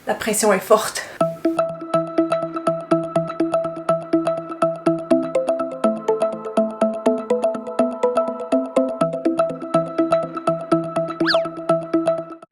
La pression est forte.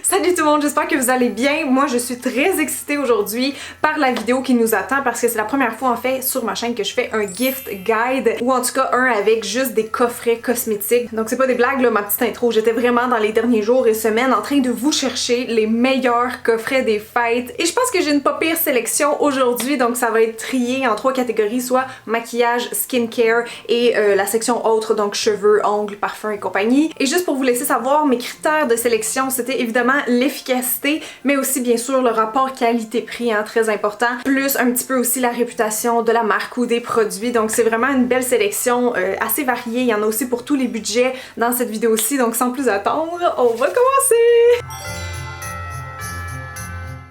Salut tout le monde, j'espère que vous allez bien. Moi je suis très excitée aujourd'hui par la vidéo qui nous attend parce que c'est la première fois en fait sur ma chaîne que je fais un gift guide ou en tout cas un avec juste des coffrets cosmétiques. Donc c'est pas des blagues là, ma petite intro, j'étais vraiment dans les derniers jours et semaines en train de vous chercher les meilleurs coffrets des fêtes et je pense que j'ai une pas pire sélection aujourd'hui, donc ça va être trié en 3 catégories, soit maquillage, skincare et la section autre, donc cheveux, ongles, parfums et compagnie. Et juste pour vous laisser savoir, mes critères de sélection c'était évidemment l'efficacité, mais aussi bien sûr le rapport qualité-prix, hein, très important, plus un petit peu aussi la réputation de la marque ou des produits. Donc c'est vraiment une belle sélection assez variée. Il y en a aussi pour tous les budgets dans cette vidéo-ci, donc sans plus attendre, on va commencer!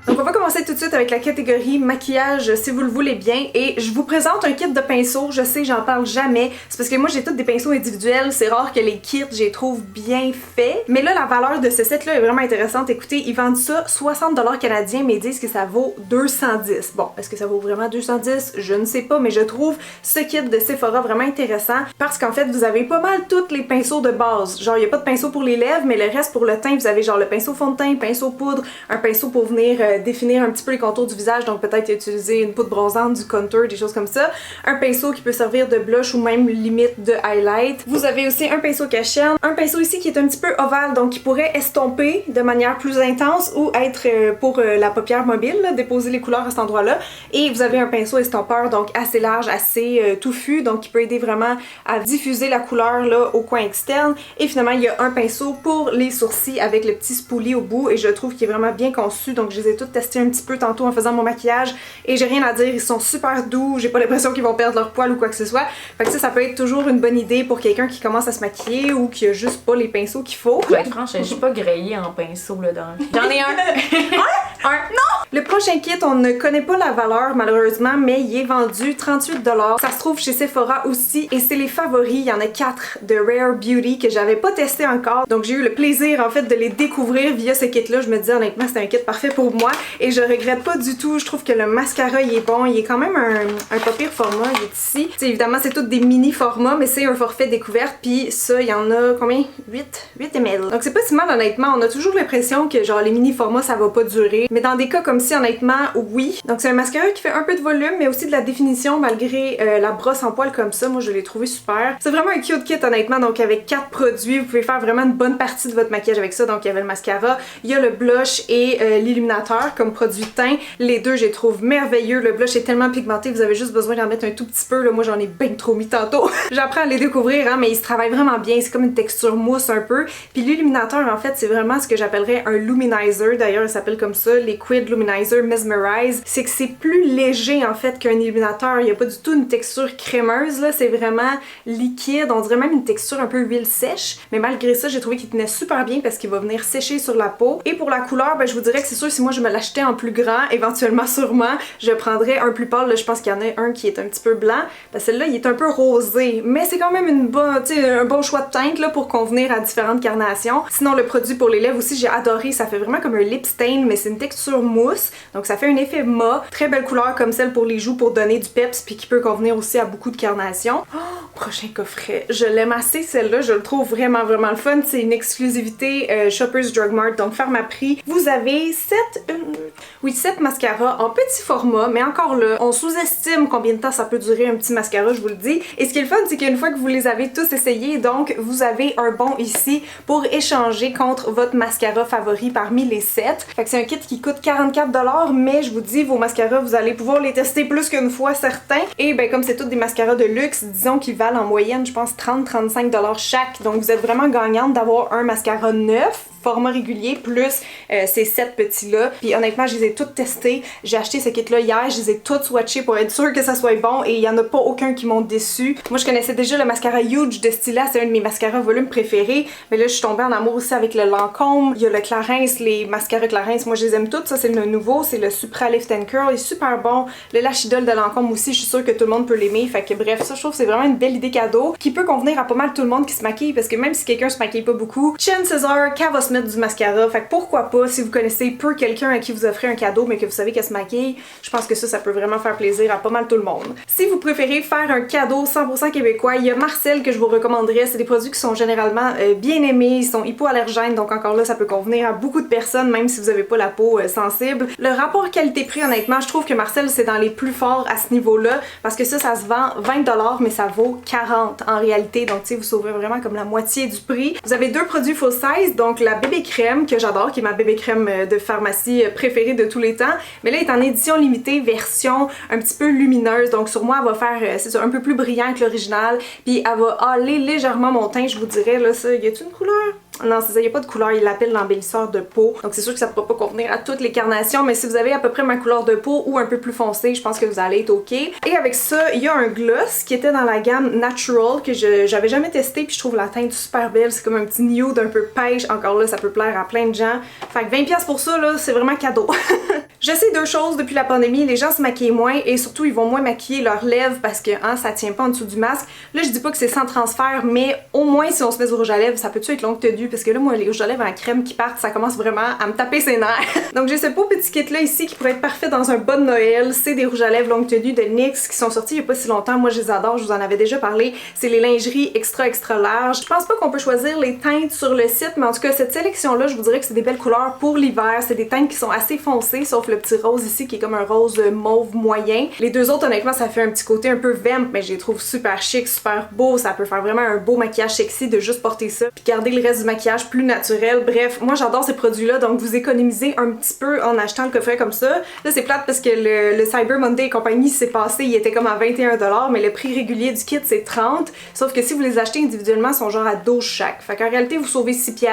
Donc on va commencer tout de suite avec la catégorie maquillage si vous le voulez bien et je vous présente un kit de pinceaux. Je sais que j'en parle jamais, c'est parce que moi j'ai tous des pinceaux individuels, c'est rare que les kits je les trouve bien faits. Mais là la valeur de ce set là est vraiment intéressante. Écoutez, ils vendent ça 60$ canadiens mais ils disent que ça vaut 210. Bon, est-ce que ça vaut vraiment 210? Je ne sais pas, mais je trouve ce kit de Sephora vraiment intéressant parce qu'en fait vous avez pas mal tous les pinceaux de base. Genre il n'y a pas de pinceau pour les lèvres, mais le reste pour le teint vous avez genre le pinceau fond de teint, pinceau poudre, un pinceau pour venir définir un petit peu les contours du visage, donc peut-être utiliser une poudre bronzante, du contour, des choses comme ça. Un pinceau qui peut servir de blush ou même limite de highlight. Vous avez aussi un pinceau cachette, un pinceau ici qui est un petit peu ovale, donc qui pourrait estomper de manière plus intense ou être pour la paupière mobile, là, déposer les couleurs à cet endroit-là. Et vous avez un pinceau estompeur, donc assez large, assez touffu, donc qui peut aider vraiment à diffuser la couleur là au coin externe. Et finalement, il y a un pinceau pour les sourcils avec le petit spoolie au bout et je trouve qu'il est vraiment bien conçu, donc je les ai toutes testées un petit peu tantôt en faisant mon maquillage et j'ai rien à dire, ils sont super doux, j'ai pas l'impression qu'ils vont perdre leur poil ou quoi que ce soit. Fait que ça peut être toujours une bonne idée pour quelqu'un qui commence à se maquiller ou qui a juste pas les pinceaux qu'il faut. Pour être franche, je suis pas grillée en pinceau là dans. J'en ai un! Un? Non! Le prochain kit, on ne connaît pas la valeur malheureusement, mais il est vendu 38$. Ça se trouve chez Sephora aussi et c'est les favoris. Il y en a 4 de Rare Beauty que j'avais pas testé encore. Donc j'ai eu le plaisir en fait de les découvrir via ce kit là. Je me disais honnêtement c'est un kit parfait pour moi et je regrette pas du tout. Je trouve que le mascara il est bon. Il est quand même un pas pire format. Il est ici. T'sais, évidemment c'est tous des mini formats mais c'est un forfait découverte. Puis ça il y en a combien? 8 ml. Donc c'est pas si mal honnêtement. On a toujours l'impression que genre les mini formats ça va pas durer. Mais dans des cas comme ci honnêtement oui. Donc c'est un mascara qui fait un peu de volume mais aussi de la définition malgré la brosse en poil comme ça. Moi je l'ai trouvé super. C'est vraiment un cute kit honnêtement. Donc avec 4 produits vous pouvez faire vraiment une bonne partie de votre maquillage avec ça. Donc il y avait le mascara, il y a le blush et l'illuminateur comme produit de teint. Les deux je les trouve merveilleux. Le blush est tellement pigmenté vous avez juste besoin d'en mettre un tout petit peu. Là, moi j'en ai bien trop mis tantôt. J'apprends à les découvrir hein, mais ils se travaillent vraiment bien. C'est comme une texture mousse un peu. Puis l'illuminateur en fait c'est vraiment ce que j'appellerais un luminizer. D'ailleurs il s'appelle comme ça, Liquid Luminizer Mesmerize. C'est que c'est plus léger en fait qu'un illuminateur. Il n'y a pas du tout une texture crémeuse là. C'est vraiment liquide. On dirait même une texture un peu huile sèche. Mais malgré ça j'ai trouvé qu'il tenait super bien parce qu'il va venir sécher sur la peau. Et pour la couleur ben je vous dirais que c'est sûr si moi je me l'achetais en plus grand, éventuellement sûrement je prendrais un plus pâle. Là, je pense qu'il y en a un qui est un petit peu blanc. Parce que celle-là il est un peu rosé. Mais c'est quand même une bonne, un bon choix de teinte là, pour convenir à différentes carnations. Sinon le produit pour les lèvres aussi j'ai adoré. Ça fait vraiment comme un lip stain mais c'est une texture mousse. Donc ça fait un effet mat. Très belle couleur comme celle pour les joues pour donner du peps puis qui peut convenir aussi à beaucoup de carnations. Oh, prochain coffret. Je l'aime assez celle-là. Je le trouve vraiment le fun. C'est une exclusivité Shoppers Drug Mart donc Pharmaprix. Vous avez 7 mascaras en petit format mais encore là on sous-estime combien de temps ça peut durer un petit mascara, je vous le dis. Et ce qui est le fun c'est qu'une fois que vous les avez tous essayés donc vous avez un bon ici pour échanger contre votre mascara favori parmi les 7. Fait que c'est un kit qui coûte 44$, mais je vous dis vos mascaras vous allez pouvoir les tester plus qu'une fois certains. Et ben comme c'est tous des mascaras de luxe, disons qu'ils valent en moyenne je pense 30-35$ chaque. Donc vous êtes vraiment gagnante d'avoir un mascara neuf format régulier plus ces 7 petits là. Puis honnêtement je les ai toutes testées. J'ai acheté ce kit là hier, je les ai toutes swatchées pour être sûre que ça soit bon et il y en a pas aucun qui m'ont déçu. Moi je connaissais déjà le mascara Huge de Stila, c'est un de mes mascaras volume préférés, mais là je suis tombée en amour aussi avec le Lancôme. Il y a le Clarins, les mascaras Clarins, moi je les aime toutes. Ça c'est le nouveau, c'est le Supra Lift and Curl, il est super bon. Le Lash Idol de Lancôme aussi, je suis sûre que tout le monde peut l'aimer. Fait que bref, ça je trouve c'est vraiment une belle idée cadeau qui peut convenir à pas mal tout le monde qui se maquille parce que même si quelqu'un se maquille pas beaucoup, chances are qu'elle va se transmettre du mascara. Fait que pourquoi pas, si vous connaissez peu quelqu'un à qui vous offrez un cadeau mais que vous savez qu'elle se maquille, je pense que ça peut vraiment faire plaisir à pas mal tout le monde. Si vous préférez faire un cadeau 100% québécois, il y a Marcel que je vous recommanderais. C'est des produits qui sont généralement bien aimés, ils sont hypoallergènes, donc encore là, ça peut convenir à beaucoup de personnes, même si vous avez pas la peau sensible. Le rapport qualité-prix, honnêtement, je trouve que Marcel, c'est dans les plus forts à ce niveau-là, parce que ça se vend 20$, mais ça vaut 40$ en réalité, donc tu sais, vous sauverez vraiment comme la moitié du prix. Vous avez deux produits full size, donc la bébé crème, que j'adore, qui est ma bébé crème de pharmacie préférée de tous les temps, mais là, elle est en édition limitée, version un petit peu lumineuse, donc sur moi, elle va faire, c'est ça, un peu plus brillant que l'original, puis elle va haler légèrement mon teint, je vous dirais, là, ça, y a-t-il une couleur? Non, c'est ça, il n'y a pas de couleur, il l'appelle l'embellisseur de peau. Donc c'est sûr que ça ne pourra pas convenir à toutes les carnations, mais si vous avez à peu près ma couleur de peau ou un peu plus foncé, je pense que vous allez être ok. Et avec ça, il y a un gloss qui était dans la gamme Natural que j'avais jamais testé, puis je trouve la teinte super belle. C'est comme un petit nude un peu pêche. Encore là, ça peut plaire à plein de gens. Fait que 20$ pour ça, là, c'est vraiment cadeau. Je sais deux choses depuis la pandémie, les gens se maquillent moins et surtout ils vont moins maquiller leurs lèvres parce que hein, ça tient pas en dessous du masque. Là je dis pas que c'est sans transfert, mais au moins si on se met du rouge à lèvres, ça peut-tu être longue tenue parce que là moi les rouges à lèvres en crème qui partent, ça commence vraiment à me taper ses nerfs. Donc j'ai ce beau petit kit là ici qui pourrait être parfait dans un bas de Noël. C'est des rouges à lèvres longue tenue de NYX qui sont sortis il y a pas si longtemps. Moi je les adore, je vous en avais déjà parlé. C'est les lingeries extra larges. Je pense pas qu'on peut choisir les teintes sur le site, mais en tout cas cette sélection là, je vous dirais que c'est des belles couleurs pour l'hiver. C'est des teintes qui sont assez foncées, sauf le petit rose ici qui est comme un rose mauve moyen. Les deux autres honnêtement ça fait un petit côté un peu vamp, mais je les trouve super chic, super beau. Ça peut faire vraiment un beau maquillage sexy de juste porter ça puis garder le reste du maquillage plus naturel. Bref, moi j'adore ces produits là, donc vous économisez un petit peu en achetant le coffret comme ça. Là c'est plate parce que le Cyber Monday et compagnie s'est passé, il était comme à 21$, mais le prix régulier du kit c'est 30$, sauf que si vous les achetez individuellement ils sont genre à 12 chaque. Fait qu'en réalité vous sauvez 6$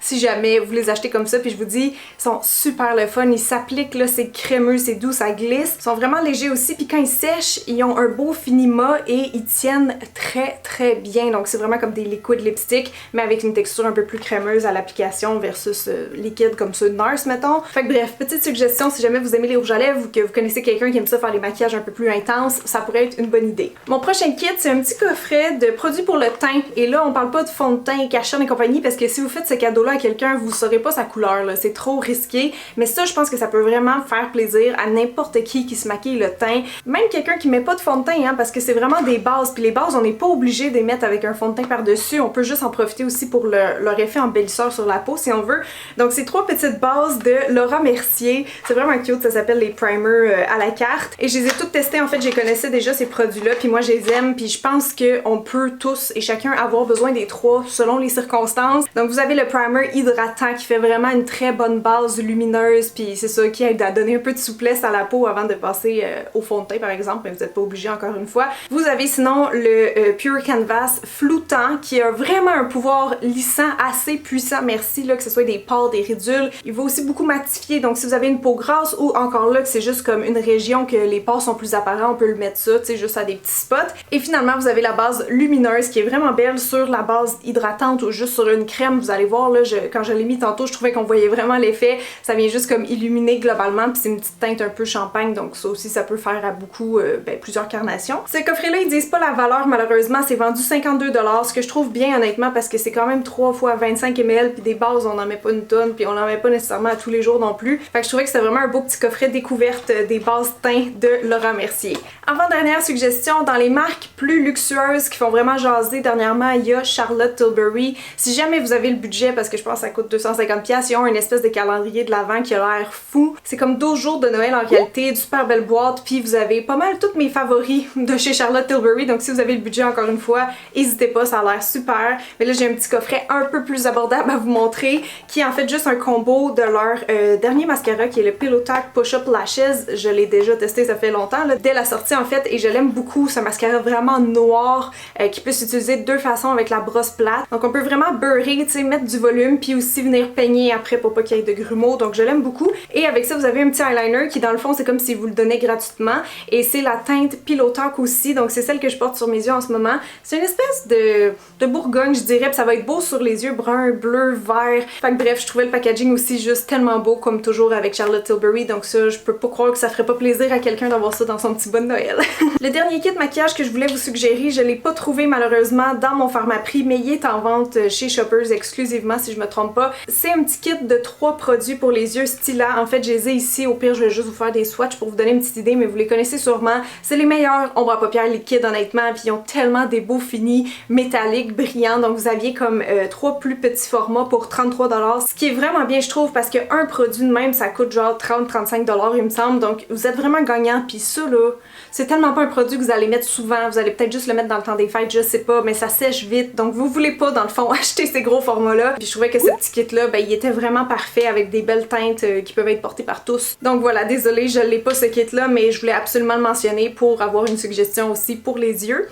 si jamais vous les achetez comme ça, puis je vous dis ils sont super le fun, ils s'appliquent là, c'est crémeux, c'est doux, ça glisse. Ils sont vraiment légers aussi, puis quand ils sèchent, ils ont un beau fini mat et ils tiennent très bien. Donc c'est vraiment comme des liquid lipstick, mais avec une texture un peu plus crémeuse à l'application versus liquide comme ceux de NARS mettons. Fait que bref, petite suggestion, si jamais vous aimez les rouges à lèvres ou que vous connaissez quelqu'un qui aime ça faire les maquillages un peu plus intenses, ça pourrait être une bonne idée. Mon prochain kit, c'est un petit coffret de produits pour le teint. Et là, on parle pas de fond de teint, cachan et compagnie, parce que si vous faites ce cadeau-là à quelqu'un, vous saurez pas sa couleur, là. C'est trop risqué. Mais ça, je pense que ça peut vraiment faire plaisir à n'importe qui se maquille le teint. Même quelqu'un qui met pas de fond de teint, hein, parce que c'est vraiment des bases. Puis les bases, on n'est pas obligé de les mettre avec un fond de teint par-dessus. On peut juste en profiter aussi pour leur effet embellisseur sur la peau, si on veut. Donc, c'est 3 petites bases de Laura Mercier. C'est vraiment cute, ça s'appelle les primers à la carte. Et je les ai toutes testées, en fait, je connaissais déjà ces produits-là, puis moi, je les aime. Puis je pense qu'on peut tous et chacun avoir besoin des 3 selon les circonstances. Donc, vous avez le primer hydratant qui fait vraiment une très bonne base lumineuse, puis c'est ça qui aide à donner un peu de souplesse à la peau avant de passer au fond de teint par exemple, mais vous n'êtes pas obligé encore une fois. Vous avez sinon le Pure Canvas floutant qui a vraiment un pouvoir lissant assez puissant, merci là, que ce soit des pores, des ridules. Il va aussi beaucoup matifier, donc si vous avez une peau grasse ou encore là que c'est juste comme une région que les pores sont plus apparents, on peut le mettre ça, tu sais, juste à des petits spots. Et finalement vous avez la base lumineuse qui est vraiment belle sur la base hydratante ou juste sur une crème. Vous allez voir là, quand je l'ai mis tantôt, je trouvais qu'on voyait vraiment l'effet. Ça vient juste comme illuminer globalement, puis c'est une petite teinte un peu champagne, donc ça aussi ça peut faire à beaucoup plusieurs carnations. Ce coffret là ils disent pas la valeur malheureusement, c'est vendu 52$, ce que je trouve bien honnêtement parce que c'est quand même 3 fois 25 ml, puis des bases on n'en met pas une tonne, puis on n'en met pas nécessairement à tous les jours non plus. Fait que je trouvais que c'était vraiment un beau petit coffret découverte des bases teintes de Laura Mercier. Avant-dernière suggestion, dans les marques plus luxueuses qui font vraiment jaser dernièrement, il y a Charlotte Tilbury. Si jamais vous avez le budget, parce que je pense que ça coûte 250$, ils ont une espèce de calendrier de l'Avent qui a l'air fou. C'est comme 12 jours de Noël en réalité, une super belle boîte, puis vous avez pas mal tous mes favoris de chez Charlotte Tilbury, donc si vous avez le budget encore une fois, n'hésitez pas, ça a l'air super. Mais là j'ai un petit coffret un peu plus abordable à vous montrer, qui est en fait juste un combo de leur dernier mascara qui est le Pillow Talk Push Up Lashes. Je l'ai déjà testé, ça fait longtemps, là, dès la sortie en fait, et je l'aime beaucoup, ce mascara vraiment noir qui peut s'utiliser de deux façons avec la brosse plate. Donc on peut vraiment beurrer, tu sais, mettre du volume, puis aussi venir peigner après pour pas qu'il y ait de grumeaux, donc je l'aime beaucoup. Et avec ça vous avez un petit eyeliner qui dans le fond c'est comme si vous le donnez gratuitement et c'est la teinte Pillow Talk aussi, donc c'est celle que je porte sur mes yeux en ce moment. C'est une espèce de bourgogne je dirais, puis ça va être beau sur les yeux, brun, bleu, vert. Fait que bref, je trouvais le packaging aussi juste tellement beau comme toujours avec Charlotte Tilbury, donc ça je peux pas croire que ça ferait pas plaisir à quelqu'un d'avoir ça dans son petit bon de Noël. Le dernier kit maquillage que je voulais vous suggérer, je l'ai pas trouvé malheureusement dans mon Pharmaprix, mais il est en vente chez Shoppers exclusivement si je me trompe pas. C'est un petit kit de 3 produits pour les yeux Stila. En fait, je les ai ici. Au pire, je vais juste vous faire des swatchs pour vous donner une petite idée, mais vous les connaissez sûrement. C'est les meilleurs ombres à paupières liquides, honnêtement, puis ils ont tellement des beaux finis métalliques, brillants. Donc, vous aviez comme 3 plus petits formats pour 33$, ce qui est vraiment bien, je trouve, parce qu'un produit de même, ça coûte genre 30-35$, il me semble. Donc, vous êtes vraiment gagnant. Puis ça, là, c'est tellement pas un produit que vous allez mettre souvent. Vous allez peut-être juste le mettre dans le temps des fêtes, je sais pas, mais ça sèche vite. Donc, vous voulez pas, dans le fond, acheter ces gros formats-là. Puis je trouvais que ce petit kit-là, ben, il était vraiment parfait avec des belles teintes qui peuvent être portées par tous. Donc voilà, désolée, je l'ai pas ce kit-là, mais je voulais absolument le mentionner pour avoir une suggestion aussi pour les yeux.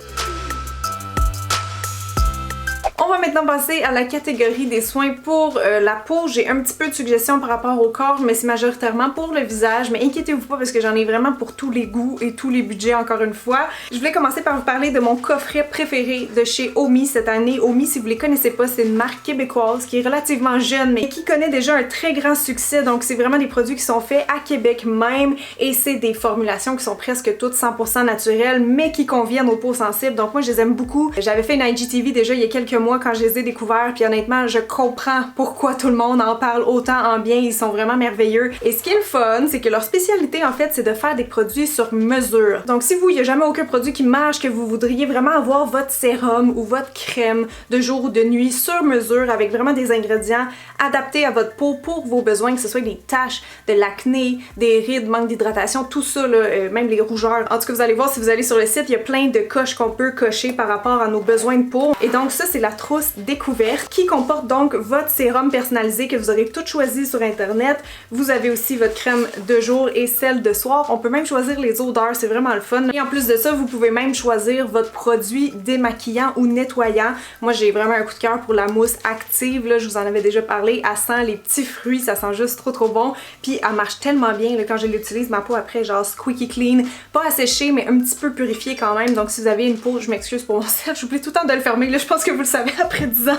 On va maintenant passer à la catégorie des soins pour la peau. J'ai un petit peu de suggestions par rapport au corps, mais c'est majoritairement pour le visage. Mais inquiétez-vous pas parce que j'en ai vraiment pour tous les goûts et tous les budgets encore une fois. Je voulais commencer par vous parler de mon coffret préféré de chez Omi cette année. Omi, si vous les connaissez pas, c'est une marque québécoise qui est relativement jeune mais qui connaît déjà un très grand succès. Donc c'est vraiment des produits qui sont faits à Québec même et c'est des formulations qui sont presque toutes 100% naturelles mais qui conviennent aux peaux sensibles. Donc moi je les aime beaucoup. J'avais fait une IGTV déjà il y a quelques mois quand je les ai découverts, puis honnêtement, je comprends pourquoi tout le monde en parle autant en bien, ils sont vraiment merveilleux. Et ce qui est le fun, c'est que leur spécialité en fait, c'est de faire des produits sur mesure. Donc si vous, il n'y a jamais aucun produit qui marche, que vous voudriez vraiment avoir votre sérum ou votre crème de jour ou de nuit sur mesure avec vraiment des ingrédients adaptés à votre peau pour vos besoins, que ce soit des taches, de l'acné, des rides, manque d'hydratation, tout ça, là, même les rougeurs. En tout cas, vous allez voir si vous allez sur le site, il y a plein de coches qu'on peut cocher par rapport à nos besoins de peau. Et donc ça, c'est la trousse découverte qui comporte donc votre sérum personnalisé que vous aurez tout choisi sur internet. Vous avez aussi votre crème de jour et celle de soir. On peut même choisir les odeurs, c'est vraiment le fun. Et en plus de ça, vous pouvez même choisir votre produit démaquillant ou nettoyant. Moi, j'ai vraiment un coup de cœur pour la mousse active. Là, je vous en avais déjà parlé. Elle sent les petits fruits, ça sent juste trop bon. Puis elle marche tellement bien là, quand je l'utilise. Ma peau après, genre squeaky clean, pas asséchée mais un petit peu purifiée quand même. Donc si vous avez une peau, je m'excuse pour mon sel, j'oublie tout le temps de le fermer. Là, je pense que vous le savez après 10 ans.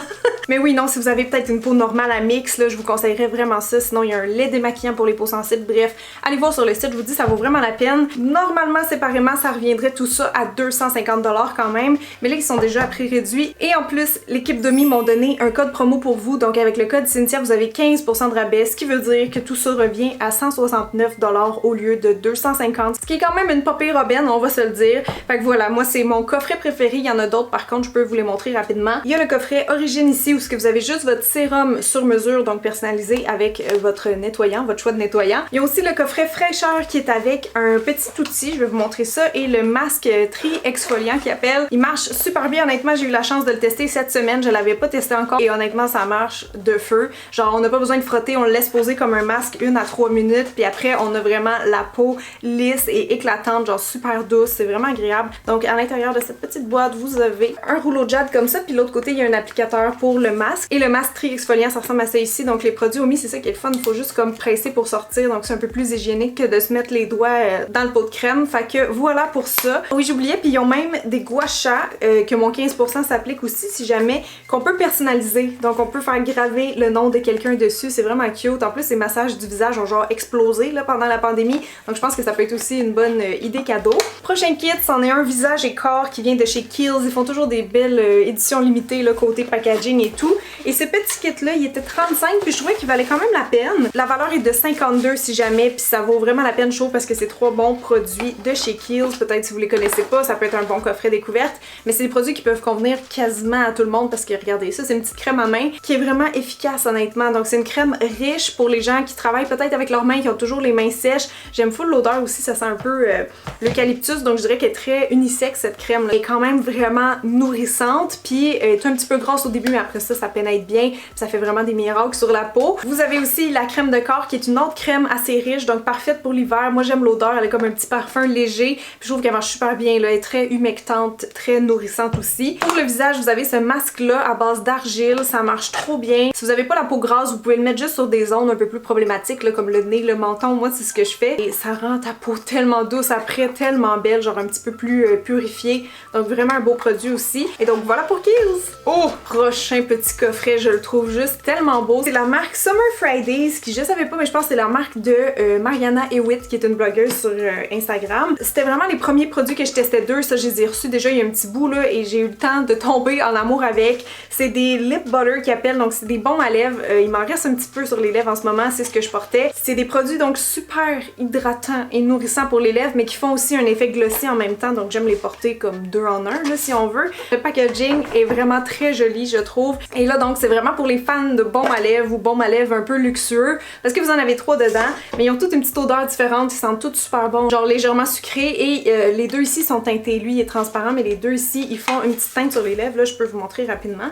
Mais oui, non, si vous avez peut-être une peau normale à mix, là, je vous conseillerais vraiment ça. Sinon, il y a un lait démaquillant pour les peaux sensibles. Bref, allez voir sur le site, je vous dis, ça vaut vraiment la peine. Normalement, séparément, ça reviendrait tout ça à 250$ quand même. Mais là, ils sont déjà à prix réduit. Et en plus, l'équipe d'Omi m'ont donné un code promo pour vous. Donc, avec le code Cynthia, vous avez 15% de rabais, ce qui veut dire que tout ça revient à 169$ au lieu de 250$. Ce qui est quand même une pas pire aubaine, on va se le dire. Fait que voilà, moi, c'est mon coffret préféré. Il y en a d'autres, par contre, je peux vous les montrer rapidement. Il y a le coffret Origine ici où ce que vous avez juste votre sérum sur mesure, donc personnalisé avec votre nettoyant, votre choix de nettoyant. Il y a aussi le coffret fraîcheur qui est avec un petit outil, je vais vous montrer ça, et le masque tri-exfoliant qui appelle. Il marche super bien, honnêtement, j'ai eu la chance de le tester cette semaine, je l'avais pas testé encore et honnêtement ça marche de feu. Genre on n'a pas besoin de frotter, on le laisse poser comme un masque 1 à 3 minutes puis après on a vraiment la peau lisse et éclatante, genre super douce, c'est vraiment agréable. Donc à l'intérieur de cette petite boîte, vous avez un rouleau de jade comme ça, puis l'autre côté il y a un applicateur pour le masque. Et le masque tri-exfoliant, ça ressemble à ça ici. Donc les produits Omi, c'est ça qui est le fun, il faut juste comme presser pour sortir. Donc c'est un peu plus hygiénique que de se mettre les doigts dans le pot de crème. Fait que voilà pour ça. Oui, j'oubliais, puis ils ont même des gua sha que mon 15% s'applique aussi si jamais, qu'on peut personnaliser. Donc on peut faire graver le nom de quelqu'un dessus. C'est vraiment cute. En plus, les massages du visage ont genre explosé là, pendant la pandémie. Donc je pense que ça peut être aussi une bonne idée cadeau. Prochain kit, c'en est un visage et corps qui vient de chez Kiehl's. Ils font toujours des belles éditions limitées là, côté packaging et tout. Et ce petit kit-là, il était 35, puis je trouvais qu'il valait quand même la peine. La valeur est de 52 si jamais, puis ça vaut vraiment la peine, je trouve, parce que c'est 3 bons produits de chez Kiehl's. Peut-être si vous les connaissez pas, ça peut être un bon coffret découverte, mais c'est des produits qui peuvent convenir quasiment à tout le monde parce que regardez ça, c'est une petite crème à main qui est vraiment efficace honnêtement. Donc c'est une crème riche pour les gens qui travaillent peut-être avec leurs mains, qui ont toujours les mains sèches. J'aime full l'odeur aussi, ça sent un peu l'eucalyptus, donc je dirais qu'elle est très unisexe cette crème. Elle est quand même vraiment nourrissante, puis elle est un petit peu grasse au début, mais après ça pénètre pénètre bien, puis ça fait vraiment des miracles sur la peau. Vous avez aussi la crème de corps qui est une autre crème assez riche, donc parfaite pour l'hiver. Moi j'aime l'odeur, elle a comme un petit parfum léger, puis je trouve qu'elle marche super bien là, elle est très humectante, très nourrissante aussi. Pour le visage, vous avez ce masque là à base d'argile, ça marche trop bien. Si vous avez pas la peau grasse, vous pouvez le mettre juste sur des zones un peu plus problématiques là, comme le nez, le menton. Moi c'est ce que je fais et ça rend ta peau tellement douce après, tellement belle, genre un petit peu plus purifiée. Donc vraiment un beau produit aussi. Et donc voilà pour Kiehl's. Oh, prochain petit coffret, je le trouve juste tellement beau. C'est la marque Summer Fridays qui, je savais pas, mais je pense que c'est la marque de Mariana Hewitt qui est une blogueuse sur Instagram. C'était vraiment les premiers produits que je testais d'eux. Ça, je les ai reçus déjà il y a un petit bout là et j'ai eu le temps de tomber en amour avec. C'est des lip butter qu'ils appellent, donc c'est des baumes à lèvres. Il m'en reste un petit peu sur les lèvres en ce moment, c'est ce que je portais. C'est des produits donc super hydratants et nourrissants pour les lèvres, mais qui font aussi un effet glossy en même temps, donc j'aime les porter comme 2 en 1 là, si on veut. Le packaging est vraiment très joli, je trouve. Et là donc c'est vraiment pour les fans de baume à lèvres ou baume à lèvres un peu luxueux, parce que vous en avez 3 dedans, mais ils ont toutes une petite odeur différente, ils sentent toutes super bon, genre légèrement sucré, et les 2 ici sont teintés. Lui il est transparent, mais les 2 ici ils font une petite teinte sur les lèvres, là je peux vous montrer rapidement.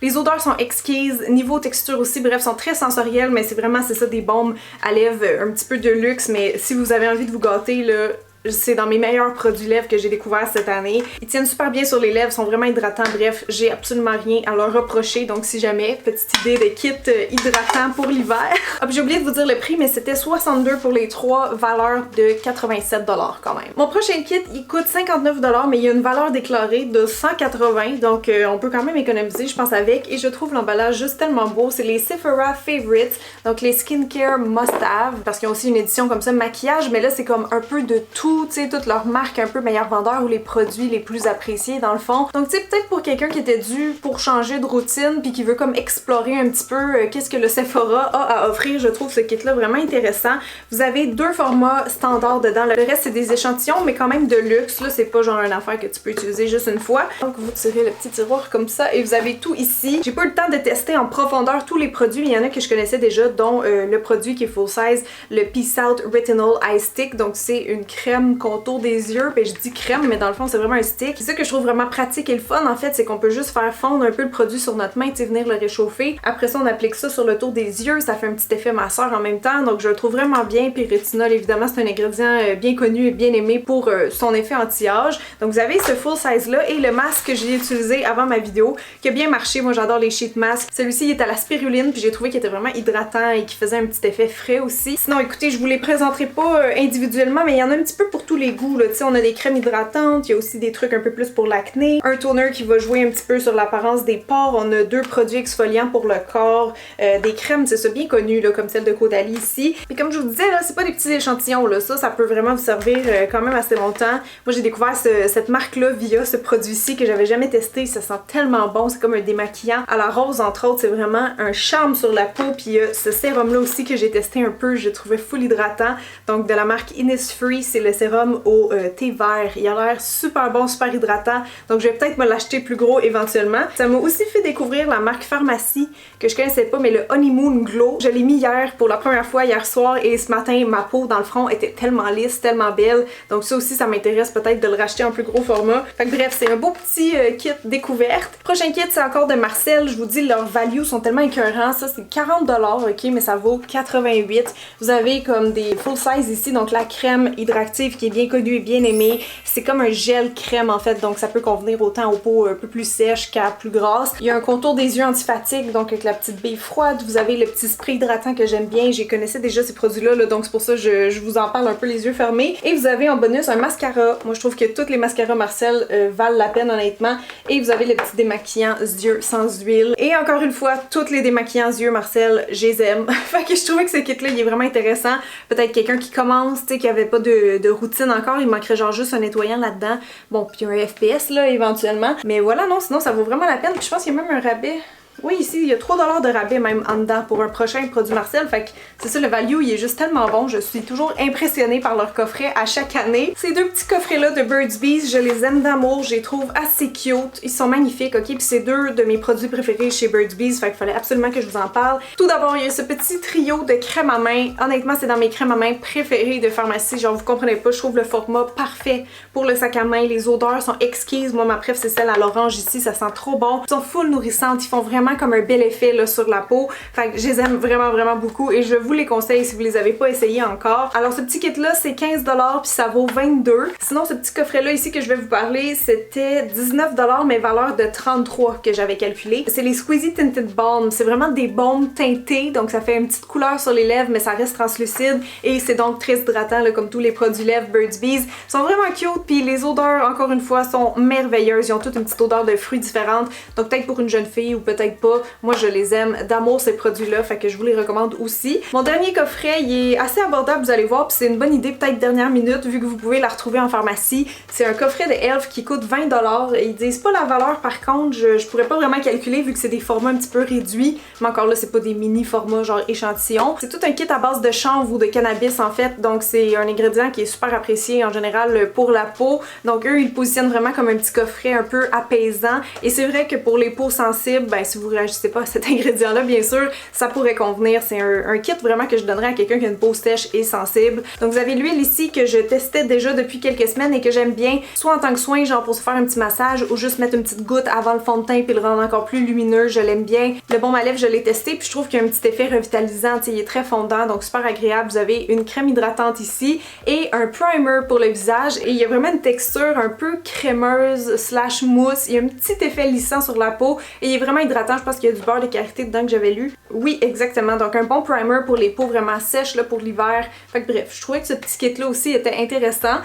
Les odeurs sont exquises, niveau texture aussi, bref, sont très sensorielles, mais c'est vraiment, c'est ça, des baumes à lèvres un petit peu de luxe, mais si vous avez envie de vous gâter, là, c'est dans mes meilleurs produits lèvres que j'ai découvert cette année. Ils tiennent super bien sur les lèvres, sont vraiment hydratants, bref, j'ai absolument rien à leur reprocher, donc si jamais, petite idée de kit hydratant pour l'hiver. Ah, j'ai oublié de vous dire le prix, mais c'était 62 pour les 3, valeur de 87$ quand même. Mon prochain kit, il coûte 59$, mais il y a une valeur déclarée de 180$, donc on peut quand même économiser, je pense, avec, et je trouve l'emballage juste tellement beau. C'est les Sephora Favorites, donc les Skincare Must Have, parce qu'ils ont aussi une édition comme ça, maquillage, mais là c'est comme un peu de tout, tu sais, toutes leurs marques un peu meilleurs vendeurs ou les produits les plus appréciés dans le fond. Donc tu sais, peut-être pour quelqu'un qui était dû pour changer de routine puis qui veut comme explorer un petit peu qu'est-ce que le Sephora a à offrir, je trouve ce kit là vraiment intéressant. Vous avez 2 formats standards dedans, le reste c'est des échantillons mais quand même de luxe, là c'est pas genre une affaire que tu peux utiliser juste une fois. Donc vous tirez le petit tiroir comme ça et vous avez tout ici. J'ai pas eu le temps de tester en profondeur tous les produits, mais il y en a que je connaissais déjà, dont le produit qui est full size, le Peace Out Retinol Eye Stick, donc c'est une crème contour des yeux, puis je dis crème mais dans le fond c'est vraiment un stick. C'est ça que je trouve vraiment pratique et le fun en fait, c'est qu'on peut juste faire fondre un peu le produit sur notre main, tu sais, venir le réchauffer. Après ça on applique ça sur le tour des yeux, ça fait un petit effet masseur en même temps, donc je le trouve vraiment bien. Puis rétinol évidemment c'est un ingrédient bien connu et bien aimé pour son effet anti-âge. Donc vous avez ce full size là et le masque que j'ai utilisé avant ma vidéo qui a bien marché. Moi j'adore les sheet masks. Celui-ci il est à la spiruline puis j'ai trouvé qu'il était vraiment hydratant et qui faisait un petit effet frais aussi. Sinon écoutez, je vous les présenterai pas individuellement, mais il y en a un petit peu pour tous les goûts là. Tu sais, on a des crèmes hydratantes, il y a aussi des trucs un peu plus pour l'acné, un toner qui va jouer un petit peu sur l'apparence des pores, on a 2 produits exfoliants pour le corps, des crèmes, c'est ça, bien connues là, comme celle de Caudalie ici. Et comme je vous disais là, c'est pas des petits échantillons là, ça peut vraiment vous servir quand même assez longtemps. Moi j'ai découvert cette marque là via ce produit-ci que j'avais jamais testé, ça sent tellement bon, c'est comme un démaquillant à la rose entre autres, c'est vraiment un charme sur la peau. Puis il y a ce sérum là aussi que j'ai testé un peu, je trouvais full hydratant, donc de la marque Innisfree, c'est le sérum au thé vert. Il a l'air super bon, super hydratant, donc je vais peut-être me l'acheter plus gros éventuellement. Ça m'a aussi fait découvrir la marque Pharmacie que je connaissais pas, mais le Honeymoon Glow. Je l'ai mis hier pour la première fois hier soir et ce matin ma peau dans le front était tellement lisse, tellement belle, donc ça aussi ça m'intéresse peut-être de le racheter en plus gros format. Fait que bref, c'est un beau petit kit découverte. Prochain kit c'est encore de Marcel, je vous dis leurs values sont tellement écœurants, ça c'est 40$, ok, mais ça vaut 88$. Vous avez comme des full size ici, donc la crème hydractive qui est bien connue et bien aimée. C'est comme un gel crème en fait, donc ça peut convenir autant aux peaux un peu plus sèches qu'à plus grasses. Il y a un contour des yeux anti-fatigue, donc avec la petite bille froide. Vous avez le petit spray hydratant que j'aime bien, j'ai connaissais déjà ces produits-là, donc c'est pour ça que je vous en parle un peu les yeux fermés. Et vous avez en bonus un mascara. Moi je trouve que tous les mascaras Marcel valent la peine honnêtement. Et vous avez le petit démaquillant yeux sans huile. Et encore une fois, tous les démaquillants yeux Marcel, je les aime. Fait que je trouvais que ce kit-là il est vraiment intéressant. Peut-être quelqu'un qui commence, tu sais, qui avait pas de routine encore, il manquerait genre juste un nettoyant là-dedans. Bon, puis un FPS là éventuellement. Mais voilà, non, sinon ça vaut vraiment la peine. Puis je pense qu'il y a même un rabais. Oui, ici, il y a 3$ de rabais même en dedans pour un prochain produit Marcel. Fait que c'est ça, le value, il est juste tellement bon. Je suis toujours impressionnée par leur coffret à chaque année. Ces 2 petits coffrets-là de Burt's Bees, je les aime d'amour. Je les trouve assez cute. Ils sont magnifiques, ok? Puis c'est 2 de mes produits préférés chez Burt's Bees. Fait qu'il fallait absolument que je vous en parle. Tout d'abord, il y a ce petit trio de crème à main. Honnêtement, c'est dans mes crèmes à main préférées de pharmacie. Genre, vous comprenez pas, je trouve le format parfait pour le sac à main. Les odeurs sont exquises. Moi, ma préf, c'est celle à l'orange ici. Ça sent trop bon. Ils sont full nourrissantes. Ils font vraiment vraiment comme un bel effet là, sur la peau. Fait que je les aime vraiment beaucoup et je vous les conseille si vous les avez pas essayés encore. Alors ce petit kit là c'est 15$ puis ça vaut 22. Sinon ce petit coffret là ici que je vais vous parler c'était 19$ mais valeur de 33 que j'avais calculé. C'est les Squeezie Tinted Balm. C'est vraiment des baumes teintés donc ça fait une petite couleur sur les lèvres mais ça reste translucide et c'est donc très hydratant là, comme tous les produits lèvres Burt's Bees. Ils sont vraiment cute puis les odeurs encore une fois sont merveilleuses. Ils ont toutes une petite odeur de fruits différentes donc peut-être pour une jeune fille ou peut-être pas. Moi je les aime d'amour ces produits là fait que je vous les recommande aussi. Mon dernier coffret il est assez abordable vous allez voir puis c'est une bonne idée peut-être dernière minute vu que vous pouvez la retrouver en pharmacie. C'est un coffret de Elf qui coûte 20$. Ils disent pas la valeur par contre, je pourrais pas vraiment calculer vu que c'est des formats un petit peu réduits, mais encore là c'est pas des mini formats genre échantillons. C'est tout un kit à base de chanvre ou de cannabis en fait, donc c'est un ingrédient qui est super apprécié en général pour la peau. Donc eux ils le positionnent vraiment comme un petit coffret un peu apaisant et c'est vrai que pour les peaux sensibles, ben si vous réagissez pas à cet ingrédient là bien sûr, ça pourrait convenir. C'est un kit vraiment que je donnerais à quelqu'un qui a une peau sèche et sensible. Donc vous avez l'huile ici que je testais déjà depuis quelques semaines et que j'aime bien, soit en tant que soin genre pour se faire un petit massage ou juste mettre une petite goutte avant le fond de teint puis le rendre encore plus lumineux, je l'aime bien. Le baume à lèvres je l'ai testé puis je trouve qu'il y a un petit effet revitalisant, il est très fondant donc super agréable. Vous avez une crème hydratante ici et un primer pour le visage et il y a vraiment une texture un peu crémeuse slash mousse, il y a un petit effet lissant sur la peau et il est vraiment hydratant. Je pense qu'il y a du beurre de karité dedans que j'avais lu. Oui exactement, donc un bon primer pour les peaux vraiment sèches là, pour l'hiver. Fait que bref, je trouvais que ce petit kit là aussi était intéressant.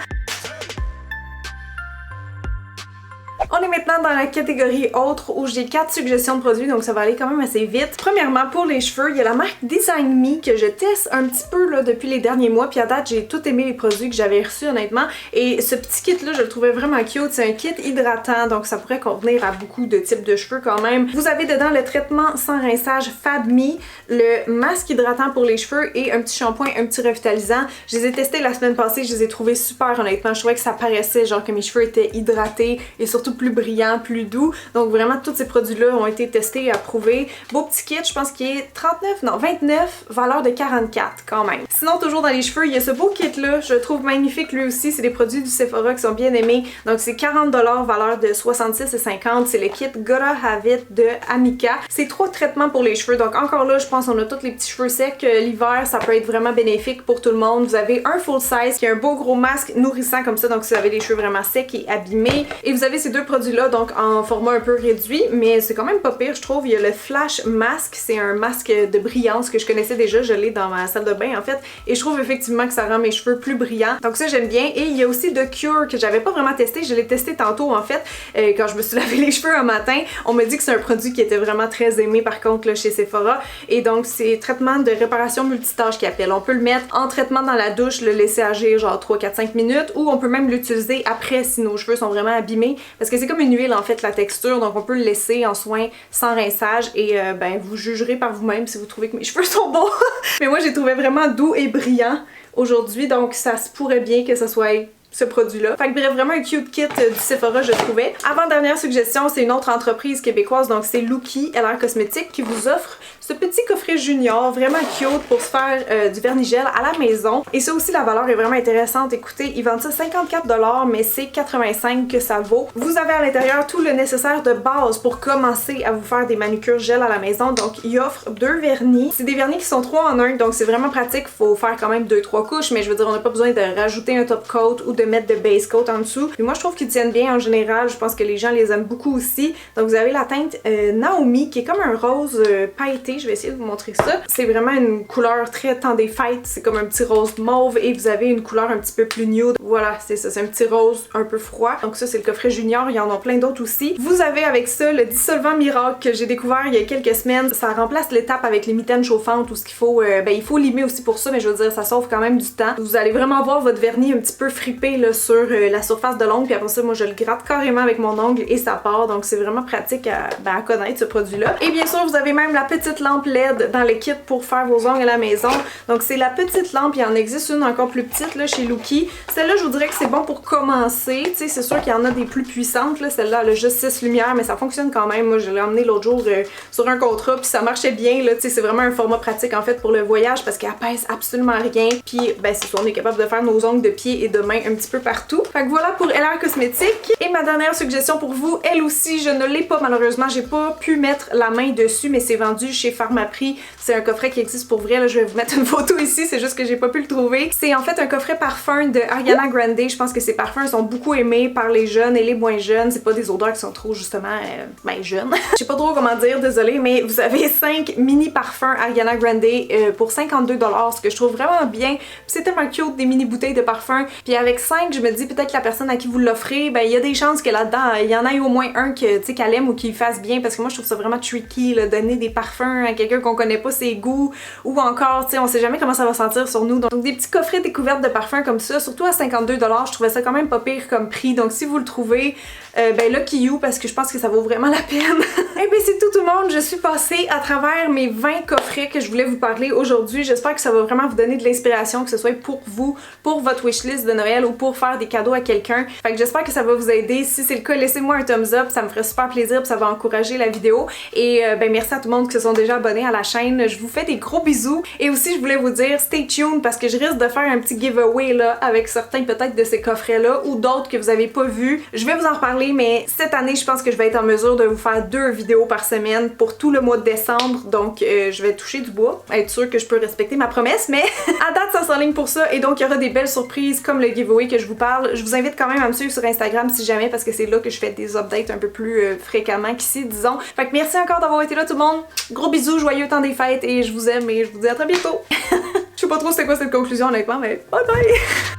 On est maintenant dans la catégorie autres où j'ai 4 suggestions de produits donc ça va aller quand même assez vite. Premièrement pour les cheveux, il y a la marque Design Me que je teste un petit peu là depuis les derniers mois puis à date j'ai tout aimé les produits que j'avais reçus honnêtement et ce petit kit là je le trouvais vraiment cute. C'est un kit hydratant donc ça pourrait convenir à beaucoup de types de cheveux quand même. Vous avez dedans le traitement sans rinçage Fab Me, le masque hydratant pour les cheveux et un petit shampoing, un petit revitalisant. Je les ai testés la semaine passée, je les ai trouvés super honnêtement. Je trouvais que ça paraissait genre que mes cheveux étaient hydratés et surtout plus brillant, plus doux. Donc vraiment tous ces produits-là ont été testés et approuvés. Beau petit kit, je pense qu'il est 29, valeur de 44 quand même. Sinon toujours dans les cheveux, il y a ce beau kit-là, je le trouve magnifique lui aussi. C'est des produits du Sephora qui sont bien aimés. Donc c'est 40$, valeur de 66,50. C'est le kit Gotta Have It de Amika. C'est 3 traitements pour les cheveux. Donc encore là, je pense qu'on a tous les petits cheveux secs. L'hiver, ça peut être vraiment bénéfique pour tout le monde. Vous avez un full size qui est un beau gros masque nourrissant comme ça. Donc si vous avez les cheveux vraiment secs et abîmés. Et vous avez ces deux produits là donc en format un peu réduit mais c'est quand même pas pire je trouve. Il y a le Flash Mask, c'est un masque de brillance que je connaissais déjà, je l'ai dans ma salle de bain en fait et je trouve effectivement que ça rend mes cheveux plus brillants donc ça j'aime bien. Et il y a aussi The Cure que j'avais pas vraiment testé, je l'ai testé tantôt en fait quand je me suis lavé les cheveux un matin. On m'a dit que c'est un produit qui était vraiment très aimé par contre là, chez Sephora et donc c'est traitement de réparation multitâche qui appelle. On peut le mettre en traitement dans la douche, le laisser agir genre 3, 4, 5 minutes ou on peut même l'utiliser après si nos cheveux sont vraiment abîmés parce que c'est comme une huile en fait la texture donc on peut le laisser en soin sans rinçage et ben vous jugerez par vous-même si vous trouvez que mes cheveux sont beaux. Mais moi j'ai trouvé vraiment doux et brillant aujourd'hui donc ça se pourrait bien que ce soit ce produit-là. Fait que bref, vraiment un cute kit du Sephora, je trouvais. Avant-dernière suggestion, c'est une autre entreprise québécoise, donc c'est Lookie LR Cosmétique qui vous offre ce petit coffret junior, vraiment cute pour se faire du vernis-gel à la maison. Et ça aussi, la valeur est vraiment intéressante. Écoutez, ils vendent ça 54$, mais c'est 85$ que ça vaut. Vous avez à l'intérieur tout le nécessaire de base pour commencer à vous faire des manucures gel à la maison. Donc, ils offrent 2 vernis. C'est des vernis qui sont 3 en 1, donc c'est vraiment pratique. Faut faire quand même 2-3 couches, mais je veux dire, on n'a pas besoin de rajouter un top coat ou de mettre de base coat en dessous. Puis moi, je trouve qu'ils tiennent bien en général. Je pense que les gens les aiment beaucoup aussi. Donc, vous avez la teinte Naomi, qui est comme un rose pailleté. Je vais essayer de vous montrer ça. C'est vraiment une couleur très temps des fêtes. C'est comme un petit rose mauve et vous avez une couleur un petit peu plus nude. Voilà, c'est ça. C'est un petit rose un peu froid. Donc ça, c'est le coffret junior. Il y en a plein d'autres aussi. Vous avez avec ça le dissolvant miracle que j'ai découvert il y a quelques semaines. Ça remplace l'étape avec les mitaines chauffantes ou ce qu'il faut. Il faut limer aussi pour ça, mais je veux dire, ça sauve quand même du temps. Vous allez vraiment voir votre vernis un petit peu fripé là, sur la surface de l'ongle. Puis après ça, moi, je le gratte carrément avec mon ongle et ça part. Donc c'est vraiment pratique à connaître ce produit-là. Et bien sûr, vous avez même la petite lampe LED dans le kit pour faire vos ongles à la maison. Donc c'est la petite lampe, il en existe une encore plus petite là chez Lookie. Celle-là, je vous dirais que c'est bon pour commencer. Tu sais, c'est sûr qu'il y en a des plus puissantes là. Celle-là, elle a juste 6 lumières, mais ça fonctionne quand même. Moi, je l'ai emmené l'autre jour sur un contrat, puis ça marchait bien là. Tu sais, c'est vraiment un format pratique en fait pour le voyage parce qu'elle pèse absolument rien. Puis ben c'est ça, on est capable de faire nos ongles de pied et de main un petit petit peu partout. Fait que voilà pour LR Cosmétiques. Et ma dernière suggestion pour vous, elle aussi, je ne l'ai pas malheureusement, j'ai pas pu mettre la main dessus, mais c'est vendu chez Pharmaprix. C'est un coffret qui existe pour vrai, là, je vais vous mettre une photo ici, c'est juste que j'ai pas pu le trouver. C'est en fait un coffret parfum de Ariana Grande. Je pense que ces parfums sont beaucoup aimés par les jeunes et les moins jeunes. C'est pas des odeurs qui sont trop justement jeunes. Je sais pas trop comment dire, désolée, mais vous avez 5 mini parfums Ariana Grande pour 52 $, ce que je trouve vraiment bien. C'est tellement cute des mini bouteilles de parfum. Puis avec 5, je me dis peut-être que la personne à qui vous l'offrez, ben il y a des chances que là-dedans, il y en ait au moins un que tu sais qu'elle aime ou qu'il fasse bien, parce que moi je trouve ça vraiment tricky là, donner des parfums à quelqu'un qu'on connaît pas ses goûts, ou encore tu sais on sait jamais comment ça va sentir sur nous. Donc des petits coffrets découvertes de parfums comme ça, surtout à 52 $, je trouvais ça quand même pas pire comme prix. Donc si vous le trouvez, ben lucky you, parce que je pense que ça vaut vraiment la peine. Et bien c'est tout le monde, je suis passée à travers mes 20 coffrets que je voulais vous parler aujourd'hui. J'espère que ça va vraiment vous donner de l'inspiration, que ce soit pour vous, pour votre wishlist de Noël ou pour faire des cadeaux à quelqu'un. Fait que j'espère que ça va vous aider. Si c'est le cas, laissez-moi un thumbs up, ça me ferait super plaisir, puis ça va encourager la vidéo. Et ben merci à tout le monde qui se sont déjà abonnés à la chaîne. Je vous fais des gros bisous. Et aussi je voulais vous dire, stay tuned, parce que je risque de faire un petit giveaway là avec certains peut-être de ces coffrets là ou d'autres que vous avez pas vus. Je vais vous en reparler, mais cette année je pense que je vais être en mesure de vous faire 2 vidéos par semaine pour tout le mois de décembre. Donc je vais toucher du bois, être sûre que je peux respecter ma promesse, mais à date ça s'enligne pour ça. Et donc il y aura des belles surprises comme le giveaway que je vous parle. Je vous invite quand même à me suivre sur Instagram si jamais, parce que c'est là que je fais des updates un peu plus fréquemment qu'ici, disons. Fait que merci encore d'avoir été là tout le monde. Gros bisous, joyeux temps des fêtes et je vous aime et je vous dis à très bientôt. Je sais pas trop c'est quoi cette conclusion honnêtement, mais bye bye!